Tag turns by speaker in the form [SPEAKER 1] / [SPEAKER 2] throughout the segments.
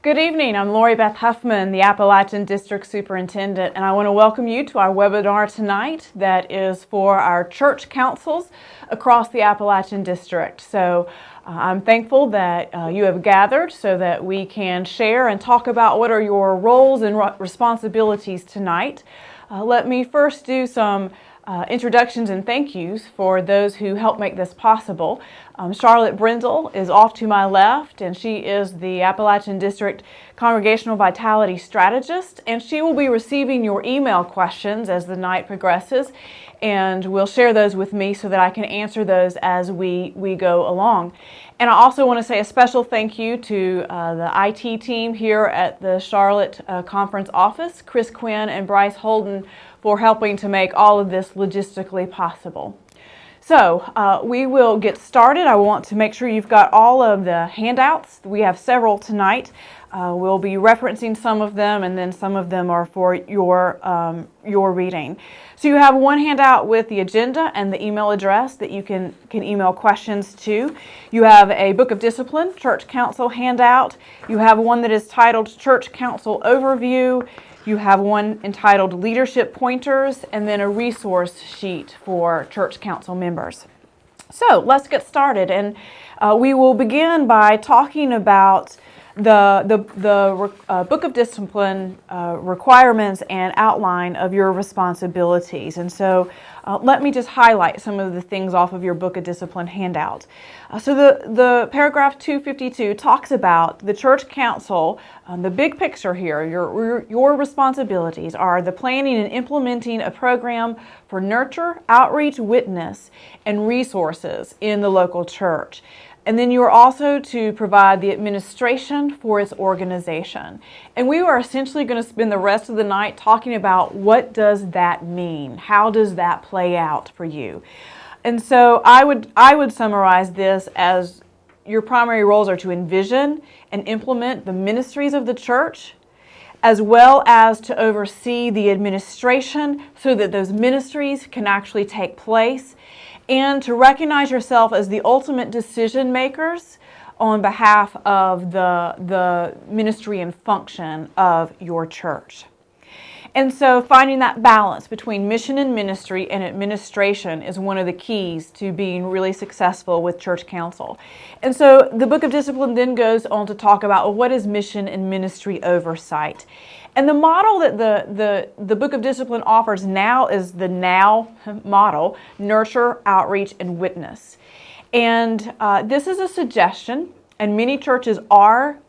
[SPEAKER 1] Good evening. I'm Lori Beth Huffman, the Appalachian District Superintendent, and I want to welcome you to our webinar tonight that is for our church councils across the Appalachian District. So I'm thankful that you have gathered so that we can share and talk about what are your roles and responsibilities tonight. Let me first do some introductions and thank yous for those who helped make this possible. Charlotte Brindle is off to my left, and she is the Appalachian District Congregational Vitality Strategist, and she will be receiving your email questions as the night progresses, and will share those with me so that I can answer those as we go along. And I also want to say a special thank you to the IT team here at the Charlotte Conference office, Chris Quinn and Bryce Holden, for helping to make all of this logistically possible. So we will get started. I want to make sure you've got all of the handouts. We have several tonight. We'll be referencing some of them, and then some of them are for your reading. So you have one handout with the agenda and the email address that you can email questions to. You have a Book of Discipline, Church Council handout. You have one that is titled Church Council Overview. You have one entitled Leadership Pointers, and then a resource sheet for church council members. So let's get started, and we will begin by talking about the Book of Discipline requirements and outline of your responsibilities. And so let me just highlight some of the things off of your Book of Discipline handout. So the paragraph 252 talks about the church council. The big picture here, your responsibilities are the planning and implementing a program for nurture, outreach, witness, and resources in the local church. And then you are also to provide the administration for its organization. And we are essentially going to spend the rest of the night talking about what does that mean? How does that play out for you? And so I would summarize this as your primary roles are to envision and implement the ministries of the church, as well as to oversee the administration so that those ministries can actually take place, and to recognize yourself as the ultimate decision makers on behalf of the ministry and function of your church. And so finding that balance between mission and ministry and administration is one of the keys to being really successful with church council. And so the Book of Discipline then goes on to talk about what is mission and ministry oversight. And the model that the Book of Discipline offers now is the NOW model: nurture, outreach, and witness. And this is a suggestion, and many churches are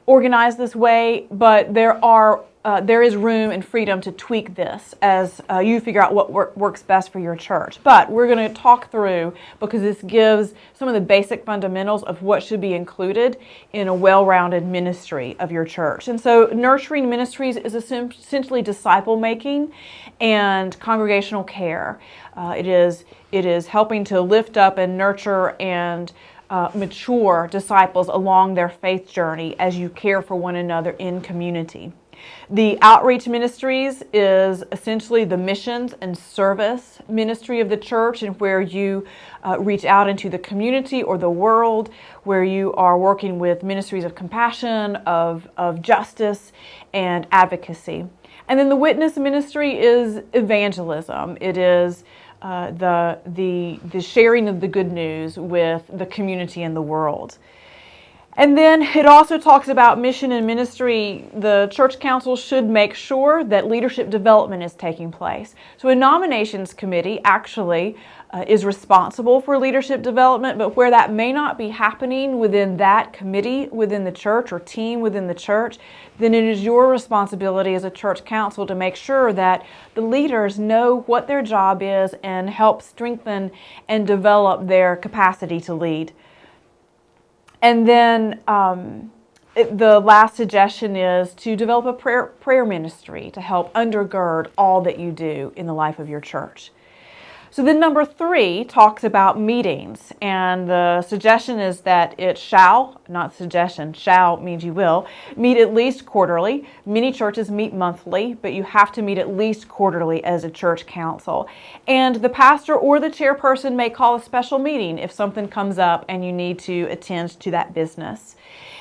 [SPEAKER 1] organized this way, but there is room and freedom to tweak this as you figure out what works best for your church. But we're going to talk through, because this gives some of the basic fundamentals of what should be included in a well-rounded ministry of your church. And so nurturing ministries is essentially disciple making and congregational care. It is helping to lift up and nurture and mature disciples along their faith journey as you care for one another in community. The outreach ministries is essentially the missions and service ministry of the church, and where you reach out into the community or the world, where you are working with ministries of compassion, of justice, and advocacy. And then the witness ministry is evangelism. It is the sharing of the good news with the community and the world. And then it also talks about mission and ministry. The church council should make sure that leadership development is taking place. So a nominations committee actually is responsible for leadership development, but where that may not be happening within that committee within the church or team within the church, then it is your responsibility as a church council to make sure that the leaders know what their job is and help strengthen and develop their capacity to lead. And then the last suggestion is to develop a prayer ministry to help undergird all that you do in the life of your church. So then number 3 talks about meetings, and the suggestion is that it shall, not suggestion, shall means you will, meet at least quarterly. Many churches meet monthly, but you have to meet at least quarterly as a church council. And the pastor or the chairperson may call a special meeting if something comes up and you need to attend to that business.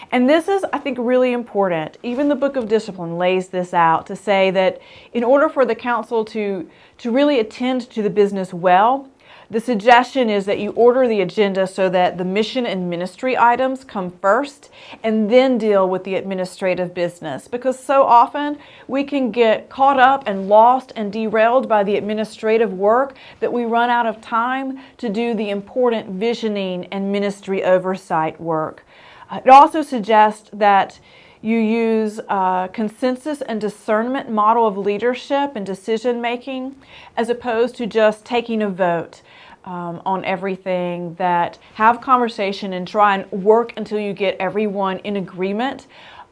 [SPEAKER 1] And this is, I think, really important. Even the Book of Discipline lays this out to say that in order for the council to really attend to the business well, the suggestion is that you order the agenda so that the mission and ministry items come first and then deal with the administrative business. Because so often we can get caught up and lost and derailed by the administrative work that we run out of time to do the important visioning and ministry oversight work. It also suggests that you use a consensus and discernment model of leadership and decision making as opposed to just taking a vote on everything. That have conversation and try and work until you get everyone in agreement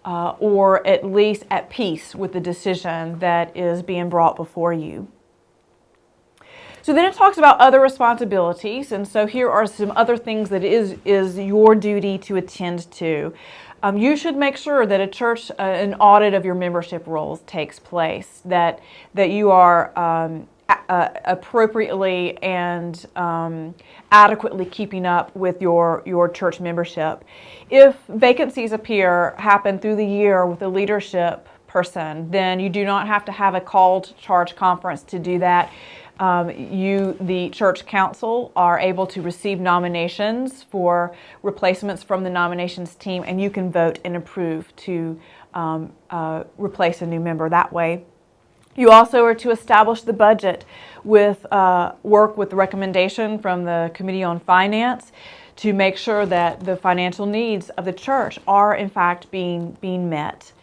[SPEAKER 1] or at least at peace with the decision that is being brought before you. So then it talks about other responsibilities, and so here are some other things that is your duty to attend to. You should make sure that an audit of your membership rolls takes place, that you are appropriately and adequately keeping up with your church membership. If vacancies happen through the year with a leadership person, then you do not have to have a called charge conference to do that. The church council, are able to receive nominations for replacements from the nominations team, and you can vote and approve to replace a new member that way. You also are to establish the budget with work with the recommendation from the Committee on Finance to make sure that the financial needs of the church are in fact being met.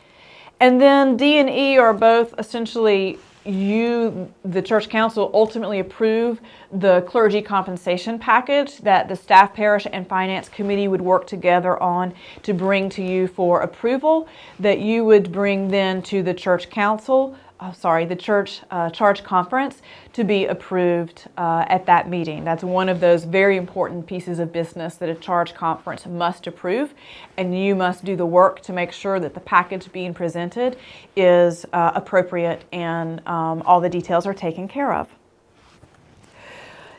[SPEAKER 1] And then D and E are both essentially the church council, ultimately approve the clergy compensation package that the staff, parish, and finance committee would work together on to bring to you for approval, that you would bring then to the church council, the church charge conference to be approved at that meeting. That's one of those very important pieces of business that a charge conference must approve, and you must do the work to make sure that the package being presented is appropriate and all the details are taken care of.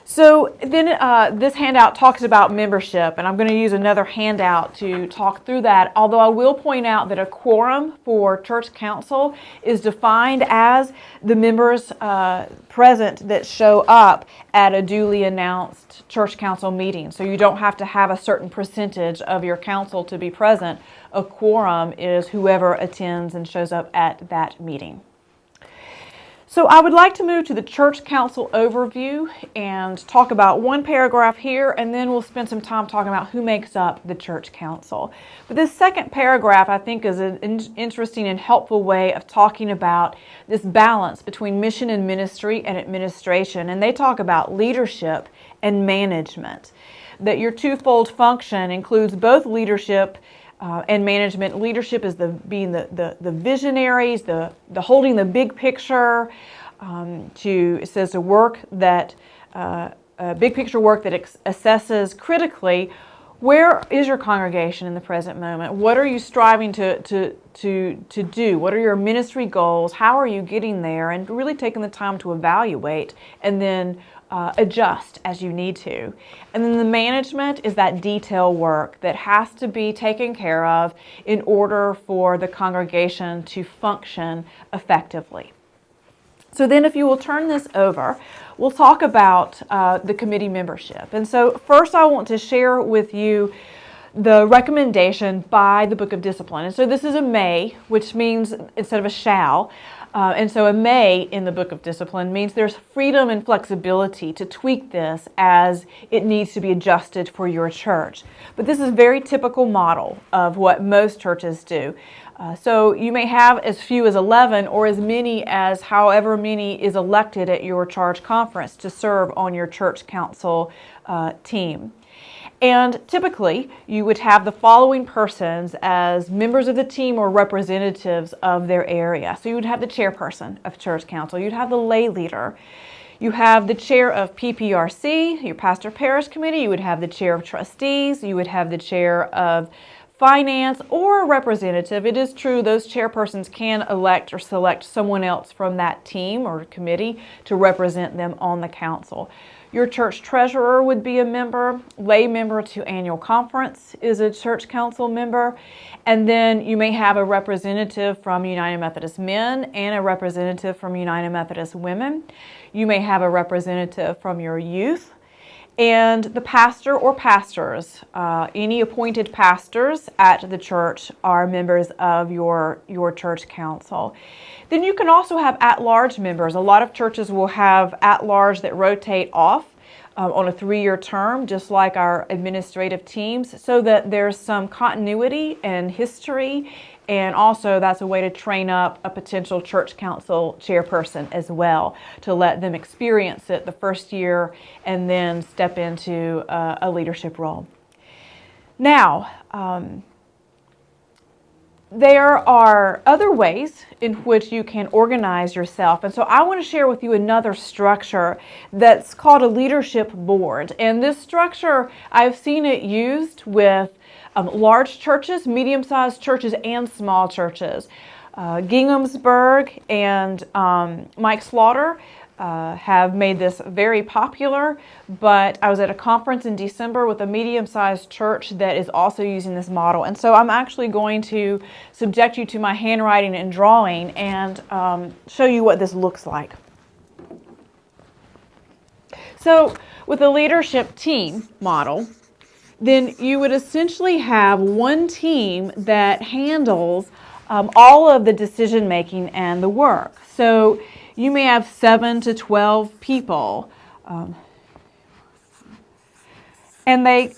[SPEAKER 1] So then this handout talks about membership, and I'm going to use another handout to talk through that, although I will point out that a quorum for church council is defined as the members present that show up at a duly announced church council meeting. So you don't have to have a certain percentage of your council to be present. A quorum is whoever attends and shows up at that meeting. So I would like to move to the church council overview and talk about one paragraph here, and then we'll spend some time talking about who makes up the church council. But this second paragraph, I think, is an interesting and helpful way of talking about this balance between mission and ministry and administration. And they talk about leadership and management, that your twofold function includes both leadership and management. Leadership is being the visionaries, the holding the big picture. It says big picture work that assesses critically where is your congregation in the present moment. What are you striving to do? What are your ministry goals? How are you getting there? And really taking the time to evaluate and then adjust as you need to. And then the management is that detail work that has to be taken care of in order for the congregation to function effectively. So then if you will turn this over, we'll talk about the committee membership. And so first I want to share with you the recommendation by the Book of Discipline. And so this is a may, which means instead of a shall. And so a may in the Book of Discipline means there's freedom and flexibility to tweak this as it needs to be adjusted for your church. But this is a very typical model of what most churches do. So you may have as few as 11 or as many as however many is elected at your charge conference to serve on your church council team. And typically, you would have the following persons as members of the team or representatives of their area. So you would have the chairperson of church council. You'd have the lay leader. You have the chair of PPRC, your pastor parish committee. You would have the chair of trustees. You would have the chair of finance or a representative. It is true those chairpersons can elect or select someone else from that team or committee to represent them on the council. Your church treasurer would be a member. Lay member to annual conference is a church council member. And then you may have a representative from United Methodist Men and a representative from United Methodist Women. You may have a representative from your youth. And the pastor or pastors, any appointed pastors at the church are members of your church council. Then you can also have at-large members. A lot of churches will have at-large that rotate off on a 3-year term, just like our administrative teams, so that there's some continuity and history. And also that's a way to train up a potential church council chairperson as well, to let them experience it the first year and then step into a leadership role. Now, there are other ways in which you can organize yourself. And so I want to share with you another structure that's called a leadership board. And this structure, I've seen it used with large churches, medium-sized churches, and small churches. Ginghamsburg and Mike Slaughter have made this very popular, but I was at a conference in December with a medium-sized church that is also using this model. And so I'm actually going to subject you to my handwriting and drawing and show you what this looks like. So with a leadership team model, then you would essentially have one team that handles all of the decision making and the work. So you may have 7 to 12 people, and they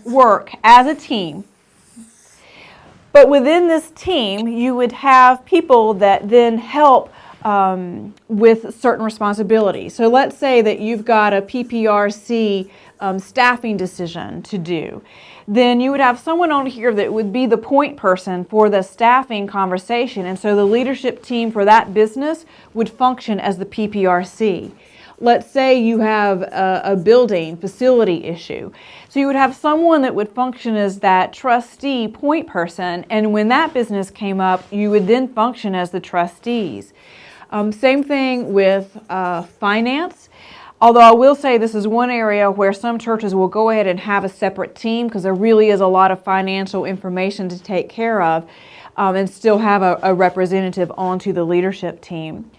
[SPEAKER 1] work as a team. But within this team, you would have people that then help with certain responsibilities. So let's say that you've got a PPRC staffing decision to do. Then you would have someone on here that would be the point person for the staffing conversation. And so the leadership team for that business would function as the PPRC. Let's say you have a building facility issue. So you would have someone that would function as that trustee point person. And when that business came up, you would then function as the trustees. Same thing with finance. Although I will say this is one area where some churches will go ahead and have a separate team because there really is a lot of financial information to take care of, and still have a representative onto the leadership team.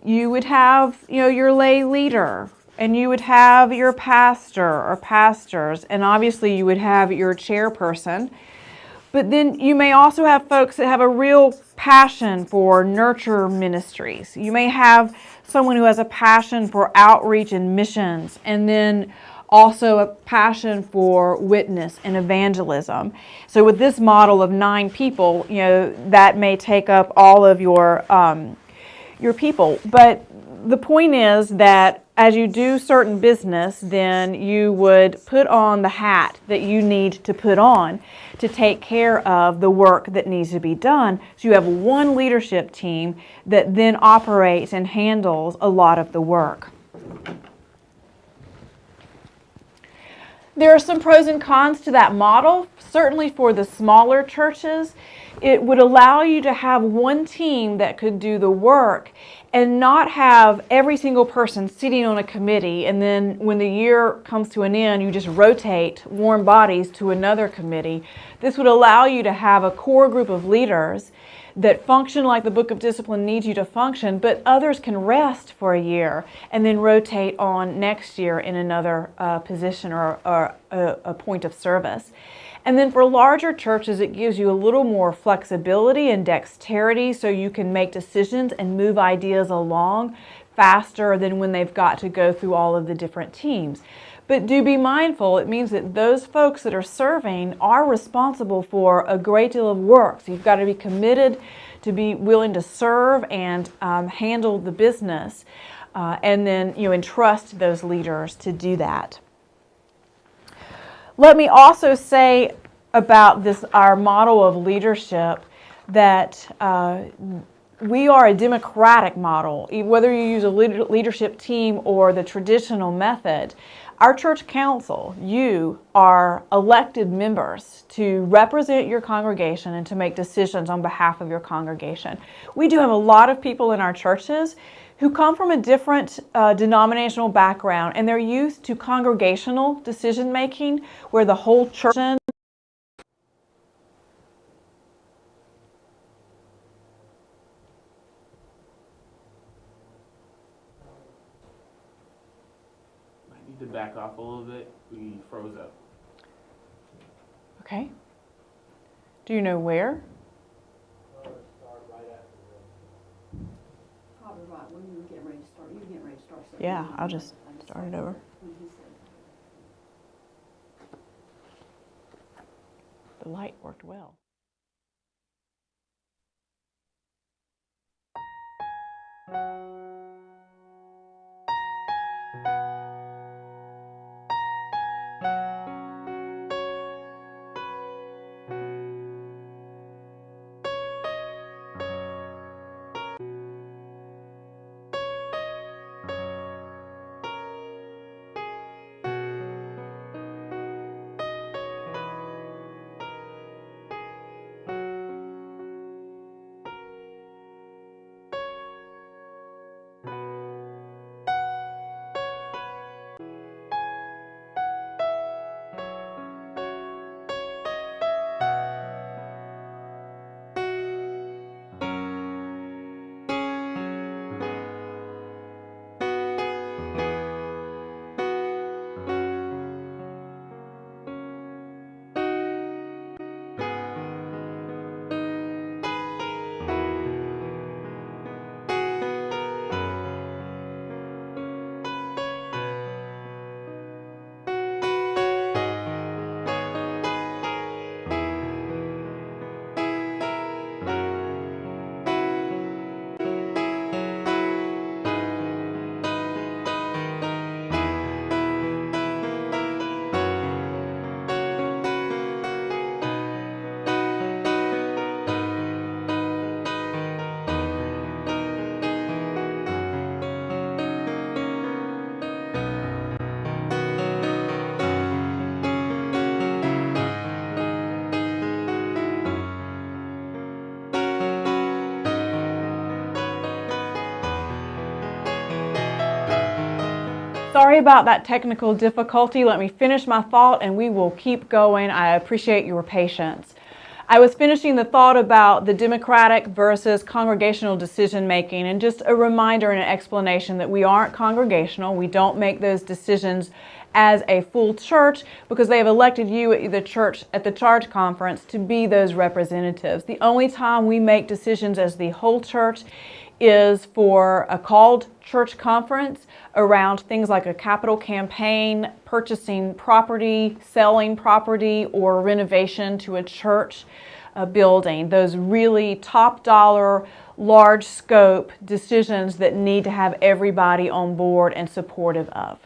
[SPEAKER 1] You would have, your lay leader, and you would have your pastor or pastors, and obviously you would have your chairperson. But then you may also have folks that have a real passion for nurture ministries. You may have someone who has a passion for outreach and missions, and then also a passion for witness and evangelism. So with this model of 9 people, that may take up all of your people. But the point is that as you do certain business, then you would put on the hat that you need to put on to take care of the work that needs to be done. So you have one leadership team that then operates and handles a lot of the work. There are some pros and cons to that model. Certainly for the smaller churches, it would allow you to have one team that could do the work and not have every single person sitting on a committee, and then when the year comes to an end, you just rotate warm bodies to another committee. This would allow you to have a core group of leaders that function like the Book of Discipline needs you to function, but others can rest for a year and then rotate on next year in another position or a point of service. And then for larger churches, it gives you a little more flexibility and dexterity so you can make decisions and move ideas along faster than when they've got to go through all of the different teams. But do be mindful, it means that those folks that are serving are responsible for a great deal of work. So you've got to be committed to be willing to serve and handle the business, and then entrust those leaders to do that. Let me also say about our model of leadership that we are a democratic model. Whether you use a leadership team or the traditional method, our church council, you are elected members to represent your congregation and to make decisions on behalf of your congregation. We do have a lot of people in our churches who come from a different denominational background, and they're used to congregational decision making where the whole church
[SPEAKER 2] to back off a little bit. We froze up.
[SPEAKER 1] Okay. Do you know where?
[SPEAKER 3] Start right after this. Probably right when you were getting ready to start. You were getting ready to start.
[SPEAKER 1] Yeah, I'll just start it over. The light worked well. Sorry about that technical difficulty. Let me finish my thought and we will keep going. I appreciate your patience. I was finishing the thought about the democratic versus congregational decision making, and just a reminder and an explanation that we aren't congregational. We don't make those decisions as a full church because they have elected you at the church at the charge conference to be those representatives. The only time we make decisions as the whole church is for a called church conference around things like a capital campaign, purchasing property, selling property, or renovation to a church building. Those really top dollar, large scope decisions that need to have everybody on board and supportive of.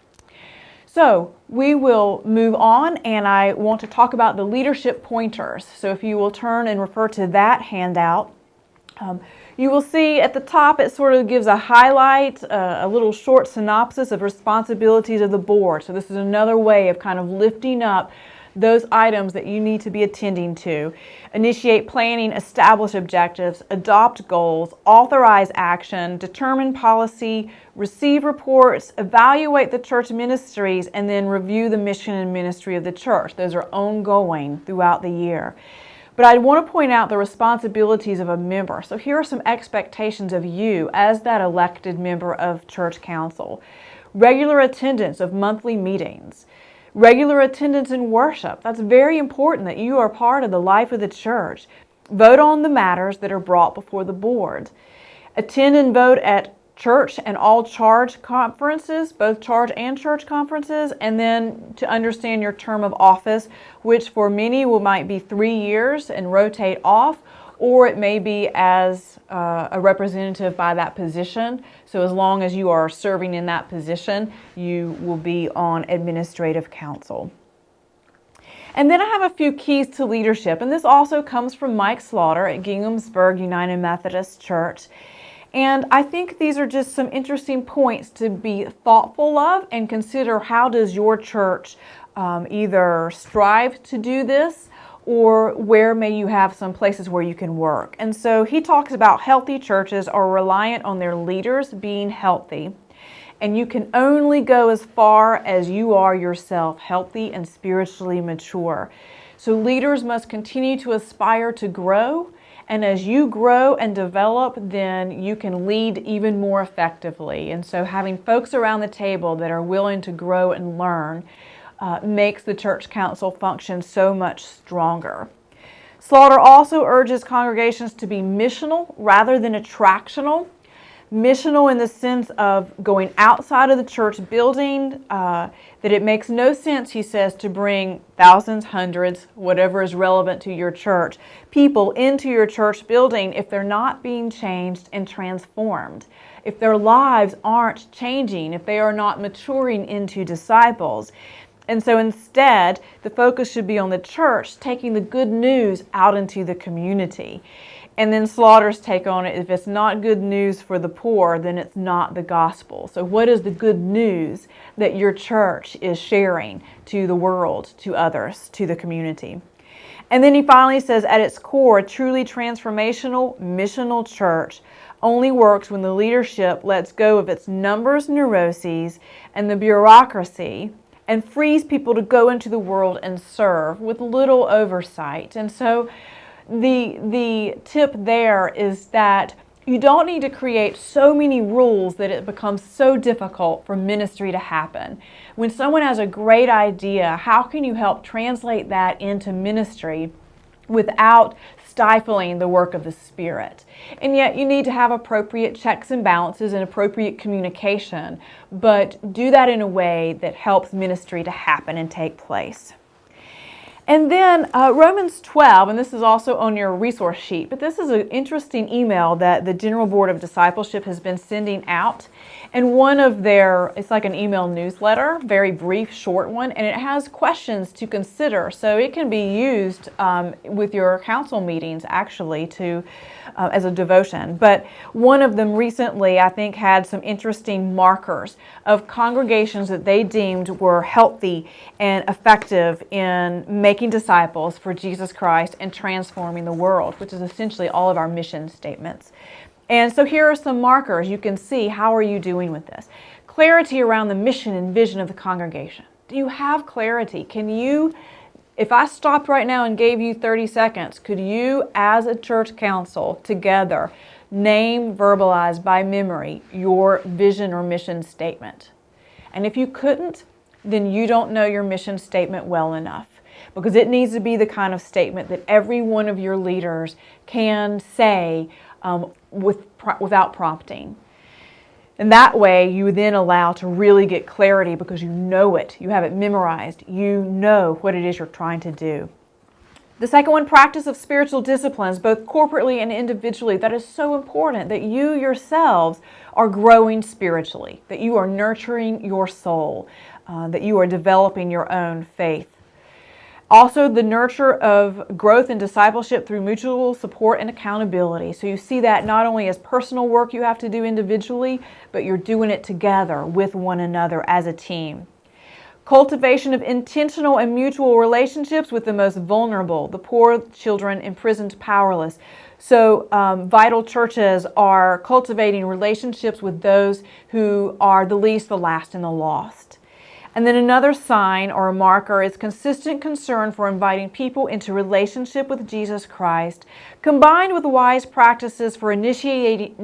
[SPEAKER 1] So we will move on, and I want to talk about the leadership pointers. So if you will turn and refer to that handout, you will see at the top it sort of gives a highlight, a little short synopsis of responsibilities of the board. So this is another way of kind of lifting up those items that you need to be attending to. Initiate planning, establish objectives, adopt goals, authorize action, determine policy, receive reports, evaluate the church ministries, and then review the mission and ministry of the church. Those are ongoing throughout the year. But I want to point out the responsibilities of a member. So here are some expectations of you as that elected member of church council. Regular attendance of monthly meetings. Regular attendance in worship. That's very important that you are part of the life of the church. Vote on the matters that are brought before the board. Attend and vote at church and all charge conferences, both charge and church conferences, and then to understand your term of office, which for many might be 3 years and rotate off, or it may be as a representative by that position. So as long as you are serving in that position, you will be on administrative council. And then I have a few keys to leadership, and this also comes from Mike Slaughter at Ginghamsburg United Methodist Church. And I think these are just some interesting points to be thoughtful of and consider, how does your church either strive to do this, or where may you have some places where you can work. And so he talks about healthy churches are reliant on their leaders being healthy. And you can only go as far as you are yourself healthy and spiritually mature. So leaders must continue to aspire to grow. And as you grow and develop, then you can lead even more effectively. And so having folks around the table that are willing to grow and learn makes the church council function so much stronger. Slaughter also urges congregations to be missional rather than attractional. Missional in the sense of going outside of the church building, that it makes no sense, he says, to bring thousands, hundreds, whatever is relevant to your church, people into your church building if they're not being changed and transformed, if their lives aren't changing, if they are not maturing into disciples. And so instead, the focus should be on the church taking the good news out into the community. And then Slaughter's take on it, if it's not good news for the poor, then it's not the gospel. So what is the good news that your church is sharing to the world, to others, to the community? And then he finally says, at its core, a truly transformational, missional church only works when the leadership lets go of its numbers, neuroses, and the bureaucracy, and frees people to go into the world and serve with little oversight. And so the tip there is that you don't need to create so many rules that it becomes so difficult for ministry to happen. When someone has a great idea, how can you help translate that into ministry without stifling the work of the Spirit? And yet you need to have appropriate checks and balances and appropriate communication, but do that in a way that helps ministry to happen and take place. And then Romans 12, and this is also on your resource sheet, but this is an interesting email that the General Board of Discipleship has been sending out. And one of their, it's like an email newsletter, very brief, short one, and it has questions to consider. So it can be used with your council meetings, actually, to as a devotion. But one of them recently, I think, had some interesting markers of congregations that they deemed were healthy and effective in making disciples for Jesus Christ and transforming the world, which is essentially all of our mission statements. And so here are some markers. You can see, how are you doing with this? Clarity around the mission and vision of the congregation. Do you have clarity? Can you, if I stopped right now and gave you 30 seconds, could you, as a church council, together, name, verbalize by memory your vision or mission statement? And if you couldn't, then you don't know your mission statement well enough, because it needs to be the kind of statement that every one of your leaders can say without prompting. And that way you then allow to really get clarity, because you know it, you have it memorized, you know what it is you're trying to do. The second one, practice of spiritual disciplines, both corporately and individually. That is so important, that you yourselves are growing spiritually, that you are nurturing your soul, that you are developing your own faith. Also, the nurture of growth and discipleship through mutual support and accountability. So you see that not only as personal work you have to do individually, but you're doing it together with one another as a team. Cultivation of intentional and mutual relationships with the most vulnerable, the poor, children, imprisoned, powerless. So vital churches are cultivating relationships with those who are the least, the last, and the lost. And then another sign or a marker is consistent concern for inviting people into relationship with Jesus Christ, combined with wise practices for initiating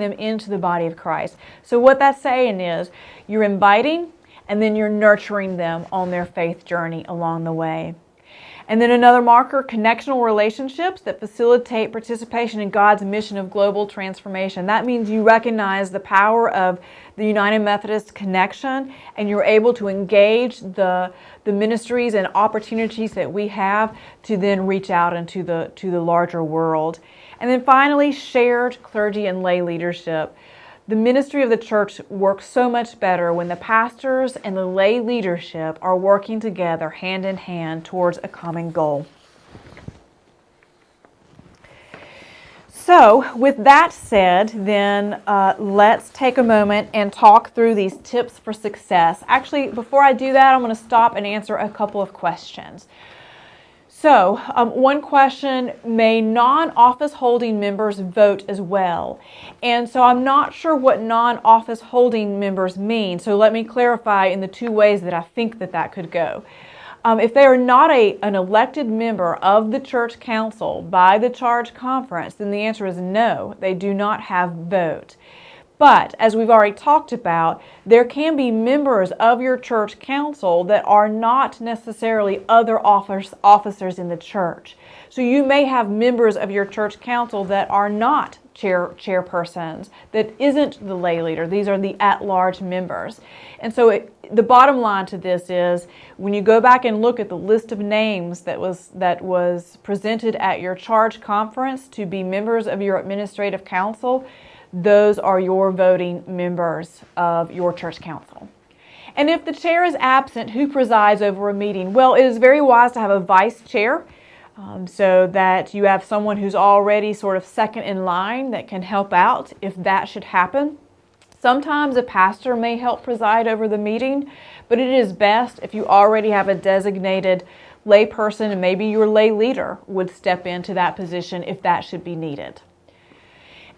[SPEAKER 1] them into the body of Christ. So what that's saying is, you're inviting and then you're nurturing them on their faith journey along the way. And then another marker, connectional relationships that facilitate participation in God's mission of global transformation. That means you recognize the power of the United Methodist connection, and you're able to engage the ministries and opportunities that we have to then reach out into the larger world. And then finally, shared clergy and lay leadership. The ministry of the church works so much better when the pastors and the lay leadership are working together hand in hand towards a common goal. So, with that said, then let's take a moment and talk through these tips for success. Actually, before I do that, I'm going to stop and answer a couple of questions. So, one question, may non-office holding members vote as well? And so I'm not sure what non-office holding members mean, so let me clarify in the two ways that I think that could go. If they are not an elected member of the church council by the charge conference, then the answer is no, they do not have vote. But, as we've already talked about, there can be members of your church council that are not necessarily other officers in the church. So you may have members of your church council that are not chairpersons, that isn't the lay leader. These are the at-large members. And so the bottom line to this is, when you go back and look at the list of names that was presented at your charge conference to be members of your administrative council, those are your voting members of your church council. And if the chair is absent, who presides over a meeting? Well, it is very wise to have a vice chair so that you have someone who's already sort of second in line that can help out if that should happen. Sometimes a pastor may help preside over the meeting, but it is best if you already have a designated lay person, and maybe your lay leader would step into that position if that should be needed.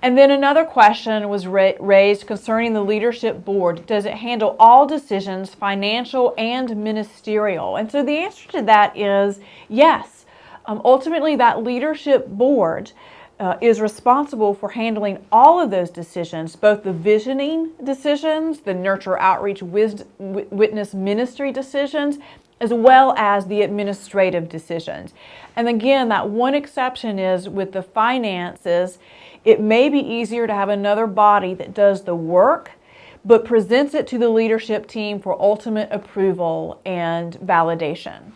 [SPEAKER 1] And then another question was raised concerning the leadership board. Does it handle all decisions, financial and ministerial? And so the answer to that is yes. Ultimately, that leadership board is responsible for handling all of those decisions, both the visioning decisions, the nurture, outreach, witness ministry decisions, as well as the administrative decisions. And again, that one exception is with the finances. It may be easier to have another body that does the work, but presents it to the leadership team for ultimate approval and validation.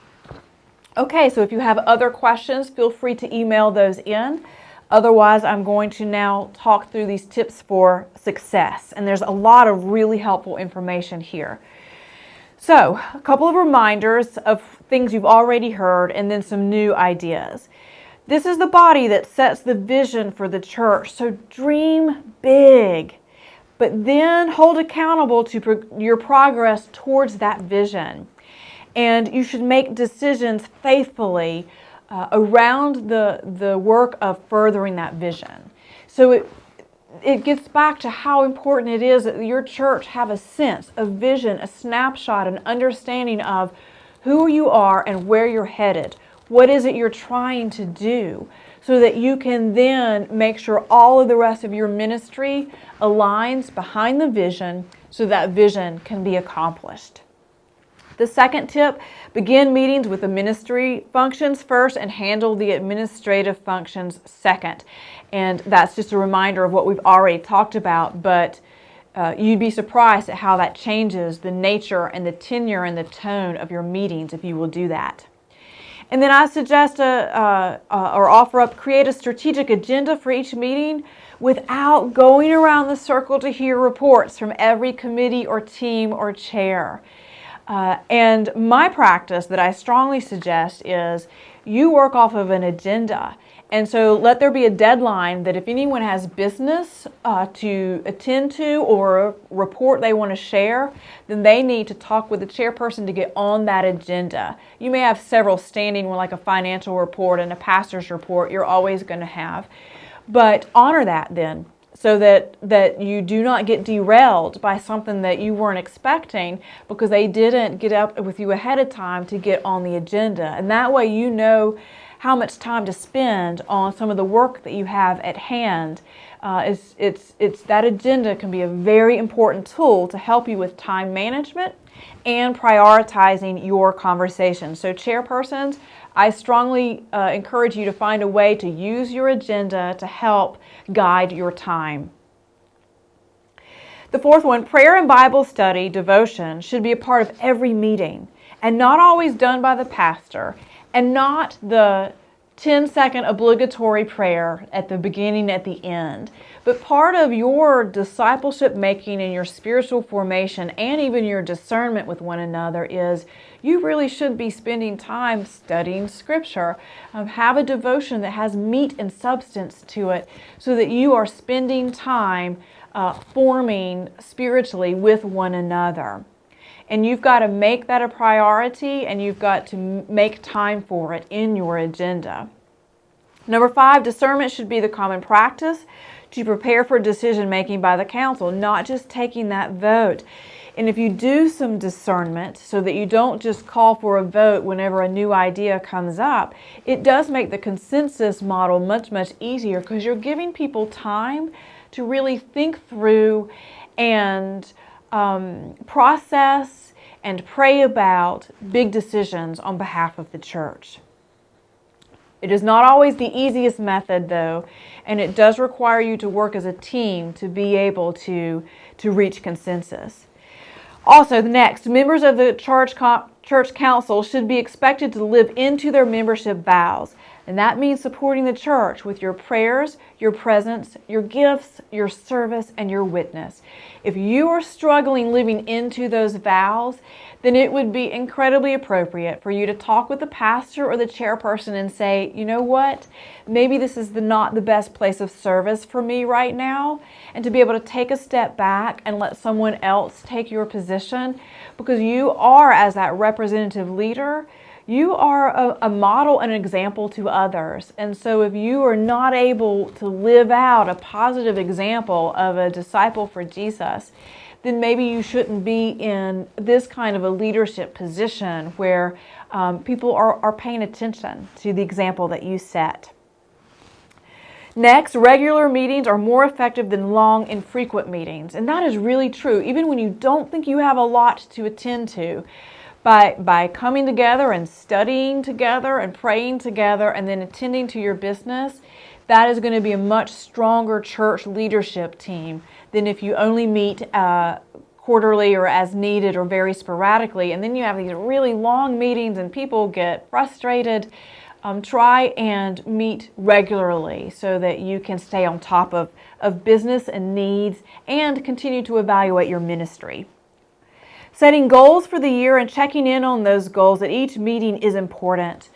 [SPEAKER 1] Okay, so if you have other questions, feel free to email those in. Otherwise, I'm going to now talk through these tips for success. And there's a lot of really helpful information here. So, a couple of reminders of things you've already heard and then some new ideas. This is the body that sets the vision for the church. So dream big, but then hold accountable to your progress towards that vision. And you should make decisions faithfully around the work of furthering that vision. So it gets back to how important it is that your church have a sense, a vision, a snapshot, an understanding of who you are and where you're headed. What is it you're trying to do, so that you can then make sure all of the rest of your ministry aligns behind the vision so that vision can be accomplished. The second tip, begin meetings with the ministry functions first and handle the administrative functions second. And that's just a reminder of what we've already talked about, but you'd be surprised at how that changes the nature and the tenure and the tone of your meetings if you will do that. And then I suggest or offer up, create a strategic agenda for each meeting without going around the circle to hear reports from every committee or team or chair. And my practice that I strongly suggest is you work off of an agenda. And so let there be a deadline that if anyone has business to attend to or a report they want to share, then they need to talk with the chairperson to get on that agenda. You may have several standing, like a financial report and a pastor's report you're always going to have. But honor that then, so that you do not get derailed by something that you weren't expecting because they didn't get up with you ahead of time to get on the agenda. And that way you know how much time to spend on some of the work that you have at hand. It's that agenda can be a very important tool to help you with time management and prioritizing your conversation. So chairpersons, I strongly encourage you to find a way to use your agenda to help guide your time. The fourth one, prayer and Bible study, devotion, should be a part of every meeting and not always done by the pastor and not the 10-second obligatory prayer at the beginning, at the end. But part of your discipleship making and your spiritual formation and even your discernment with one another is you really should be spending time studying Scripture. Have a devotion that has meat and substance to it so that you are spending time forming spiritually with one another. And you've got to make that a priority, and you've got to make time for it in your agenda. Number 5, discernment should be the common practice to prepare for decision making by the council, not just taking that vote. And if you do some discernment so that you don't just call for a vote whenever a new idea comes up, it does make the consensus model much, much easier because you're giving people time to really think through and process and pray about big decisions on behalf of the church. It is not always the easiest method, though, and it does require you to work as a team to be able to reach consensus. Also, next, members of the church council should be expected to live into their membership vows. And that means supporting the church with your prayers, your presence, your gifts, your service, and your witness. If you are struggling living into those vows, then it would be incredibly appropriate for you to talk with the pastor or the chairperson and say, you know what, maybe this is not the best place of service for me right now, and to be able to take a step back and let someone else take your position, because you are, as that representative leader, you are a model and an example to others. And so if you are not able to live out a positive example of a disciple for Jesus, then maybe you shouldn't be in this kind of a leadership position where people are paying attention to the example that you set. Next, regular meetings are more effective than long, infrequent meetings. And that is really true, even when you don't think you have a lot to attend to. By coming together and studying together and praying together and then attending to your business, that is going to be a much stronger church leadership team than if you only meet quarterly or as needed or very sporadically. And then you have these really long meetings and people get frustrated. Try and meet regularly so that you can stay on top of business and needs and continue to evaluate your ministry. Setting goals for the year and checking in on those goals at each meeting is important.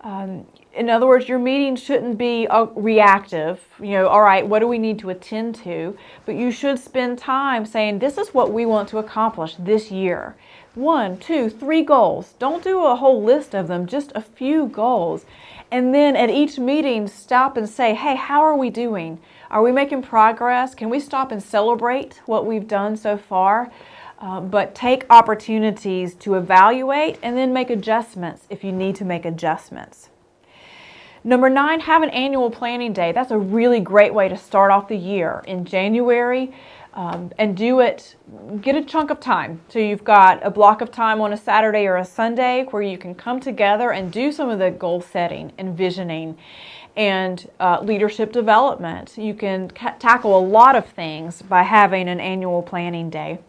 [SPEAKER 1] In other words, your meeting shouldn't be reactive. All right, what do we need to attend to? But you should spend time saying, this is what we want to accomplish this year. 1, 2, 3 goals. Don't do a whole list of them, just a few goals. And then at each meeting, stop and say, hey, how are we doing? Are we making progress? Can we stop and celebrate what we've done so far? But take opportunities to evaluate and then make adjustments if you need to make adjustments. Number 9, have an annual planning day. That's a really great way to start off the year in January and do it, get a chunk of time. So you've got a block of time on a Saturday or a Sunday where you can come together and do some of the goal setting and visioning and leadership development. You can tackle a lot of things by having an annual planning day.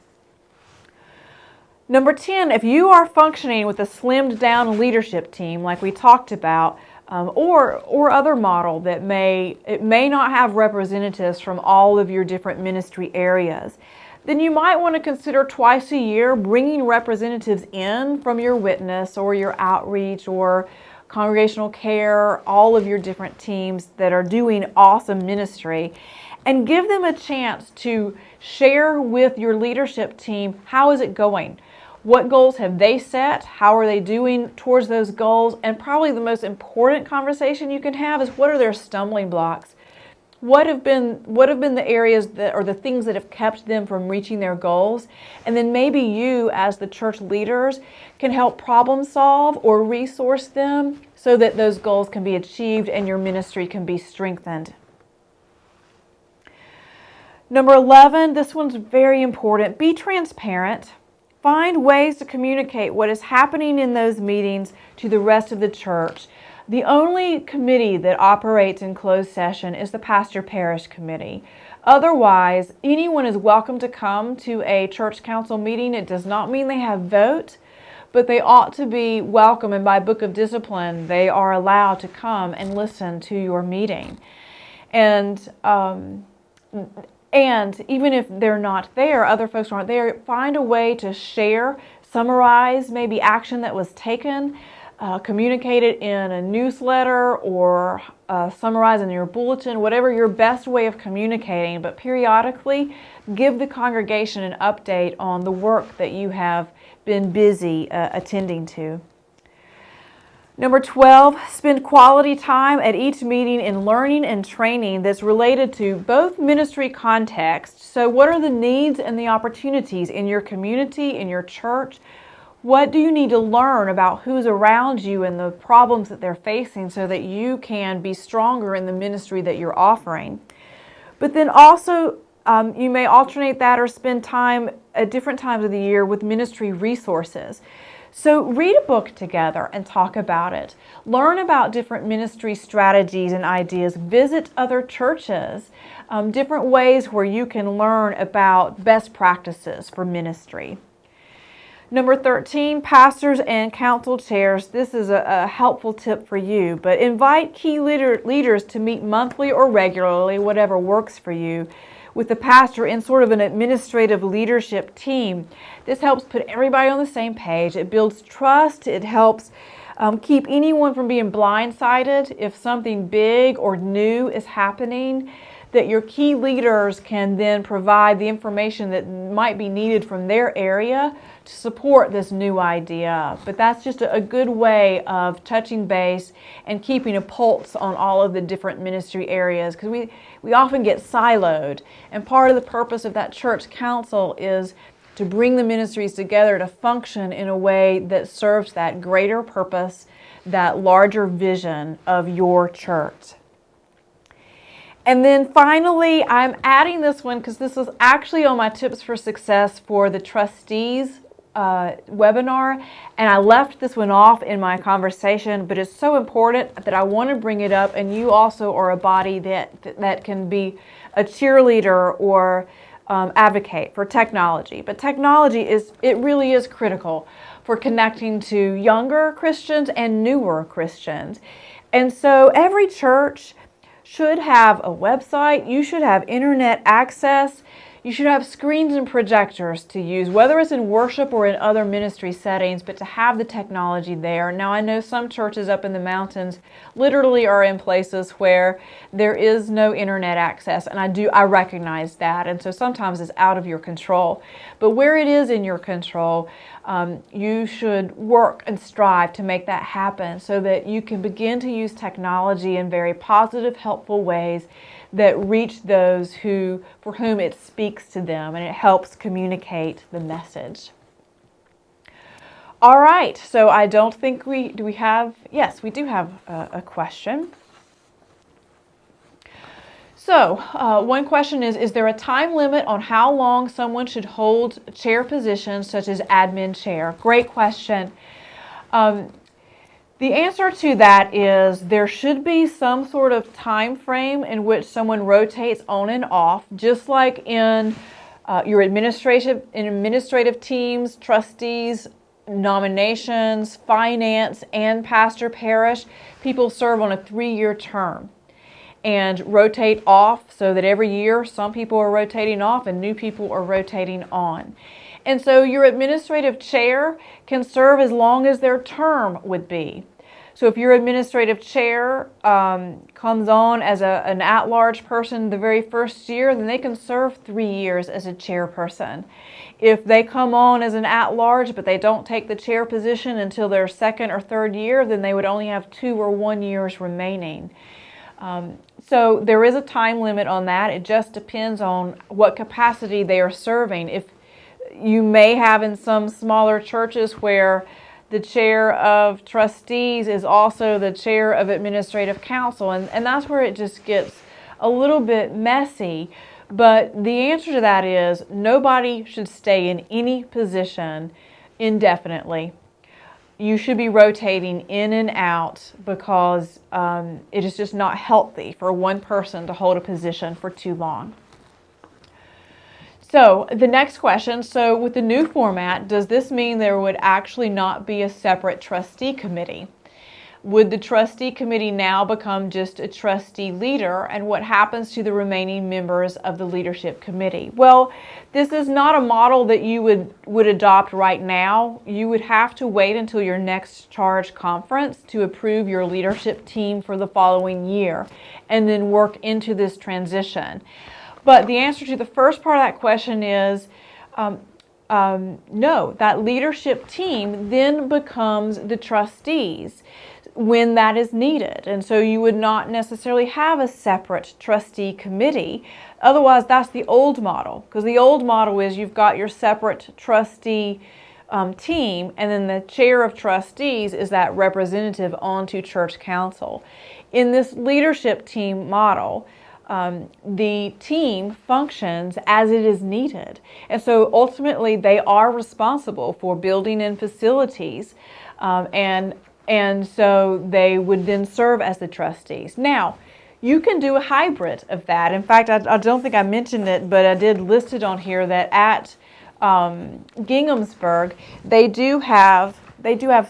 [SPEAKER 1] Number 10, if you are functioning with a slimmed down leadership team like we talked about, or other model that may not have representatives from all of your different ministry areas, then you might want to consider twice a year bringing representatives in from your witness or your outreach or congregational care, all of your different teams that are doing awesome ministry, and give them a chance to share with your leadership team, how is it going? What goals have they set? How are they doing towards those goals? And probably the most important conversation you can have is, what are their stumbling blocks? What have been the areas that or the things that have kept them from reaching their goals? And then maybe you, as the church leaders, can help problem solve or resource them so that those goals can be achieved and your ministry can be strengthened. Number 11, this one's very important. Be transparent. Find ways to communicate what is happening in those meetings to the rest of the church. The only committee that operates in closed session is the pastor parish committee. Otherwise, anyone is welcome to come to a church council meeting. It does not mean they have vote, but they ought to be welcome, and by book of discipline, they are allowed to come and listen to your meeting. And even if they're not there, other folks aren't there, find a way to share, summarize maybe action that was taken, communicate it in a newsletter or summarize in your bulletin, whatever your best way of communicating, but periodically give the congregation an update on the work that you have been busy attending to. Number 12, spend quality time at each meeting in learning and training that's related to both ministry context. So what are the needs and the opportunities in your community, in your church? What do you need to learn about who's around you and the problems that they're facing so that you can be stronger in the ministry that you're offering? But then also, you may alternate that or spend time at different times of the year with ministry resources. So read a book together and talk about it. Learn about different ministry strategies and ideas. Visit other churches, different ways where you can learn about best practices for ministry. Number 13, pastors and council chairs. This is a helpful tip for you, but invite key leaders to meet monthly or regularly, whatever works for you, with the pastor in sort of an administrative leadership team. This helps put everybody on the same page. It builds trust. It helps keep anyone from being blindsided if something big or new is happening, that your key leaders can then provide the information that might be needed from their area to support this new idea. But that's just a good way of touching base and keeping a pulse on all of the different ministry areas, because we often get siloed. And part of the purpose of that church council is to bring the ministries together to function in a way that serves that greater purpose, that larger vision of your church. And then finally, I'm adding this one because this is actually on my tips for success for the trustees webinar, and I left this one off in my conversation, but it's so important that I want to bring it up, and you also are a body that can be a cheerleader or advocate for technology. But technology really is critical for connecting to younger Christians and newer Christians. And so every church should have a website. You should have internet access. You should have screens and projectors to use, whether it's in worship or in other ministry settings, but to have the technology there. Now, I know some churches up in the mountains literally are in places where there is no internet access, and I recognize that, and so sometimes it's out of your control. But where it is in your control, you should work and strive to make that happen so that you can begin to use technology in very positive, helpful ways that reach those for whom it speaks to them and it helps communicate the message. All right, so I don't think we do have a question. So one question is there a time limit on how long someone should hold chair positions such as admin chair? Great question. The answer to that is there should be some sort of time frame in which someone rotates on and off, just like in your administrative teams, trustees, nominations, finance, and pastor parish. People serve on a 3-year term and rotate off so that every year some people are rotating off and new people are rotating on. And so your administrative chair can serve as long as their term would be. So if your administrative chair comes on as an at-large person the very first year, then they can serve 3 years as a chairperson. If they come on as an at-large but they don't take the chair position until their second or third year, then they would only have 2 or 1 years remaining. So there is a time limit on that. It just depends on what capacity they are serving. If you may have in some smaller churches where the chair of trustees is also the chair of administrative council, and that's where it just gets a little bit messy. But the answer to that is nobody should stay in any position indefinitely. You should be rotating in and out because it is just not healthy for one person to hold a position for too long. So the next question, so with the new format, does this mean there would actually not be a separate trustee committee? Would the trustee committee now become just a trustee leader, and what happens to the remaining members of the leadership committee? Well, this is not a model that you would adopt right now. You would have to wait until your next charge conference to approve your leadership team for the following year and then work into this transition. But the answer to the first part of that question is no, that leadership team then becomes the trustees when that is needed. And so you would not necessarily have a separate trustee committee. Otherwise, that's the old model, because the old model is you've got your separate trustee team, and then the chair of trustees is that representative onto church council. In this leadership team model, the team functions as it is needed. And so ultimately they are responsible for building and facilities, and so they would then serve as the trustees. Now, you can do a hybrid of that. In fact, I don't think I mentioned it, but I did list it on here that at Ginghamsburg, they do have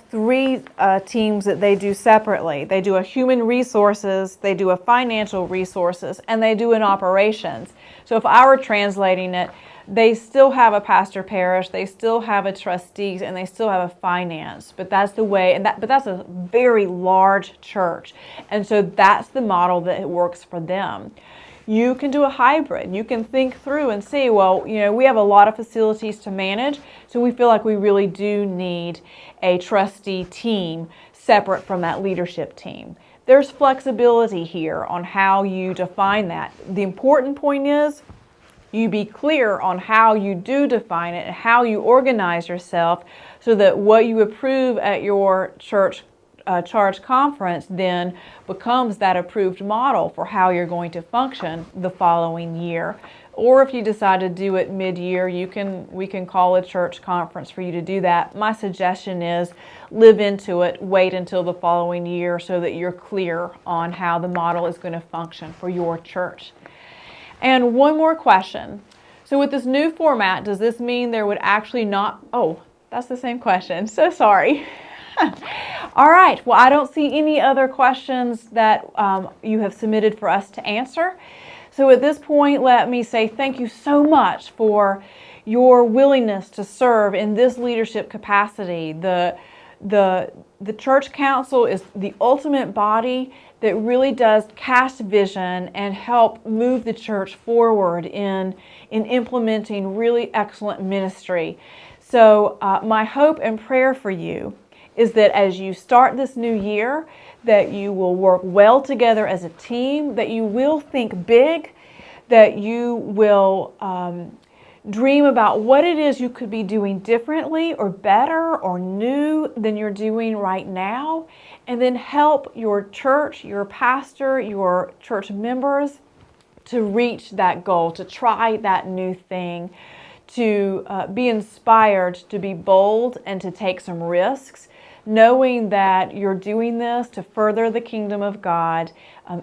[SPEAKER 1] three teams that they do separately. They do a human resources, they do a financial resources, and they do an operations. So if I were translating it, they still have a pastor parish, they still have a trustees, and they still have a finance. But that's the way, but that's a very large church. And so that's the model that works for them. You can do a hybrid. You can think through and see, well, we have a lot of facilities to manage, so we feel like we really do need a trustee team separate from that leadership team. There's flexibility here on how you define that. The important point is you be clear on how you do define it and how you organize yourself so that what you approve at your church charge conference then becomes that approved model for how you're going to function the following year. Or if you decide to do it mid-year, we can call a church conference for you to do that. My suggestion is live into it, wait until the following year so that you're clear on how the model is going to function for your church. And one more question. So with this new format, does this mean there would actually not... Oh, that's the same question. So sorry. All right. Well, I don't see any other questions that you have submitted for us to answer. So at this point, let me say thank you so much for your willingness to serve in this leadership capacity. The church council is the ultimate body that really does cast vision and help move the church forward in implementing really excellent ministry. So my hope and prayer for you is that as you start this new year, that you will work well together as a team, that you will think big, that you will dream about what it is you could be doing differently or better or new than you're doing right now, and then help your church, your pastor, your church members to reach that goal, to try that new thing, to be inspired, to be bold, and to take some risks, knowing that you're doing this to further the kingdom of God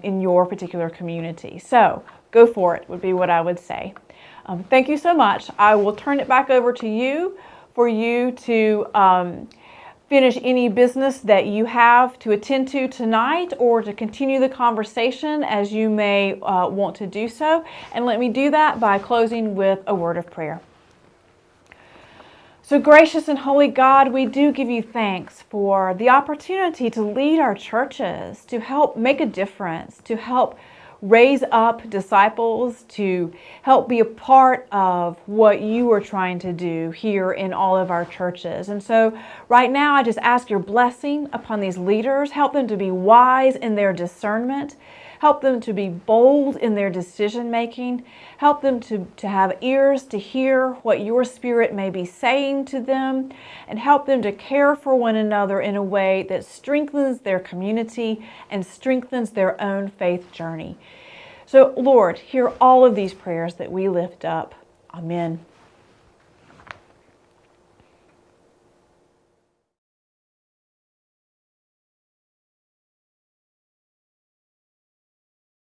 [SPEAKER 1] in your particular community. So go for it would be what I would say. Thank you so much. I will turn it back over to you for you to finish any business that you have to attend to tonight or to continue the conversation as you may want to do so. And let me do that by closing with a word of prayer. So gracious and holy God, we do give you thanks for the opportunity to lead our churches, to help make a difference, to help raise up disciples, to help be a part of what you are trying to do here in all of our churches. And so right now I just ask your blessing upon these leaders. Help them to be wise in their discernment. Help them to be bold in their decision making. Help them to have ears to hear what your Spirit may be saying to them, and help them to care for one another in a way that strengthens their community and strengthens their own faith journey. So, Lord, hear all of these prayers that we lift up. Amen.